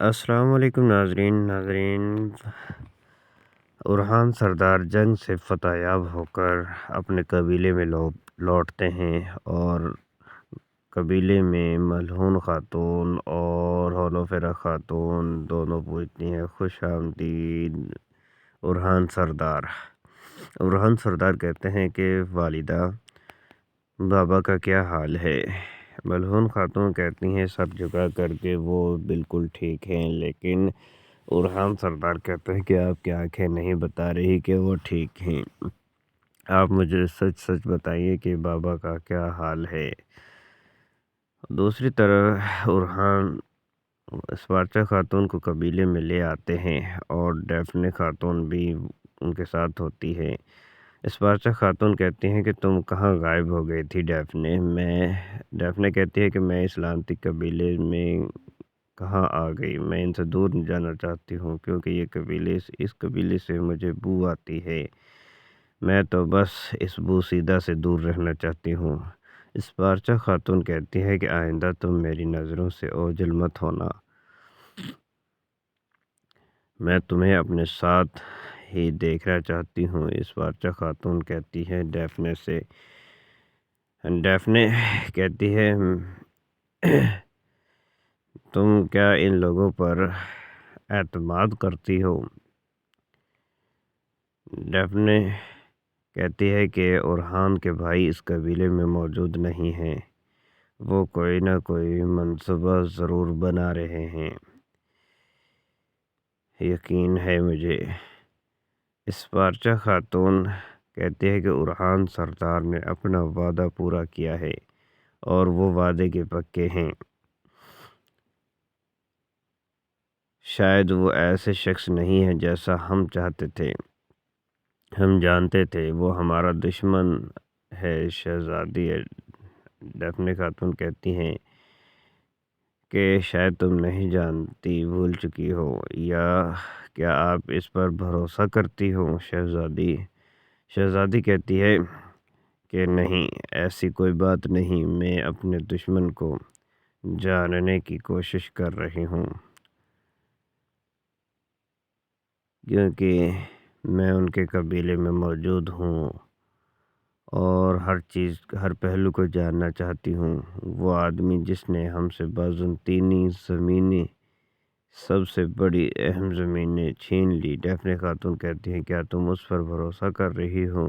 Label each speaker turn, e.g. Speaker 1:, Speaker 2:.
Speaker 1: السلام علیکم ناظرین ارحان سردار جنگ سے فتح یاب ہو کر اپنے قبیلے میں لوٹتے ہیں اور قبیلے میں ملعون خاتون اور ہولو فرا خاتون دونوں پوچھتی ہیں خوش آمدید ارحان سردار۔ ارحان سردار کہتے ہیں کہ والدہ بابا کا کیا حال ہے؟ ملعون خاتون کہتی ہیں سب جگہ کر کے وہ بالکل ٹھیک ہیں، لیکن ارحان سردار کہتے ہیں کہ آپ کی آنکھیں نہیں بتا رہی کہ وہ ٹھیک ہیں، آپ مجھے سچ سچ بتائیے کہ بابا کا کیا حال ہے۔ دوسری طرف ارحان اسپارچا خاتون کو قبیلے میں لے آتے ہیں اور ڈیفنے خاتون بھی ان کے ساتھ ہوتی ہے۔ اسپارچا خاتون کہتی ہیں کہ تم کہاں غائب ہو گئی تھی ڈیفنے کہتی ہے کہ میں اسلامتی قبیلے میں کہاں آ گئی، میں ان سے دور جانا چاہتی ہوں کیونکہ یہ اس قبیلے سے مجھے بو آتی ہے، میں تو بس اس بو سیدھا سے دور رہنا چاہتی ہوں۔ اسپارچا خاتون کہتی ہے کہ آئندہ تم میری نظروں سے اوجھل مت ہونا، میں تمہیں اپنے ساتھ ہی دیکھنا چاہتی ہوں۔ اسپارچا خاتون کہتی ہے ڈیفنے کہتی ہے تم کیا ان لوگوں پر اعتماد کرتی ہو؟ ڈیفنے کہتی ہے کہ ارحان کے بھائی اس قبیلے میں موجود نہیں ہیں، وہ کوئی نہ کوئی منصوبہ ضرور بنا رہے ہیں، یقین ہے مجھے۔ اسپارچا خاتون کہتی ہے کہ ارحان سردار نے اپنا وعدہ پورا کیا ہے اور وہ وعدے کے پکے ہیں، شاید وہ ایسے شخص نہیں ہے جیسا ہم چاہتے تھے، ہم جانتے تھے وہ ہمارا دشمن ہے۔ شہزادی ڈیفنے خاتون کہتی ہیں کہ شاید تم نہیں جانتی، بھول چکی ہو، یا کیا آپ اس پر بھروسہ کرتی ہو؟ شہزادی کہتی ہے کہ نہیں، ایسی کوئی بات نہیں، میں اپنے دشمن کو جاننے کی کوشش کر رہی ہوں کیونکہ میں ان کے قبیلے میں موجود ہوں اور ہر پہلو کو جاننا چاہتی ہوں۔ وہ آدمی جس نے ہم سے بازنطینی زمینیں، سب سے بڑی اہم زمینیں چھین لی۔ ڈیفنے خاتون کہتی ہیں کیا تم اس پر بھروسہ کر رہی ہو؟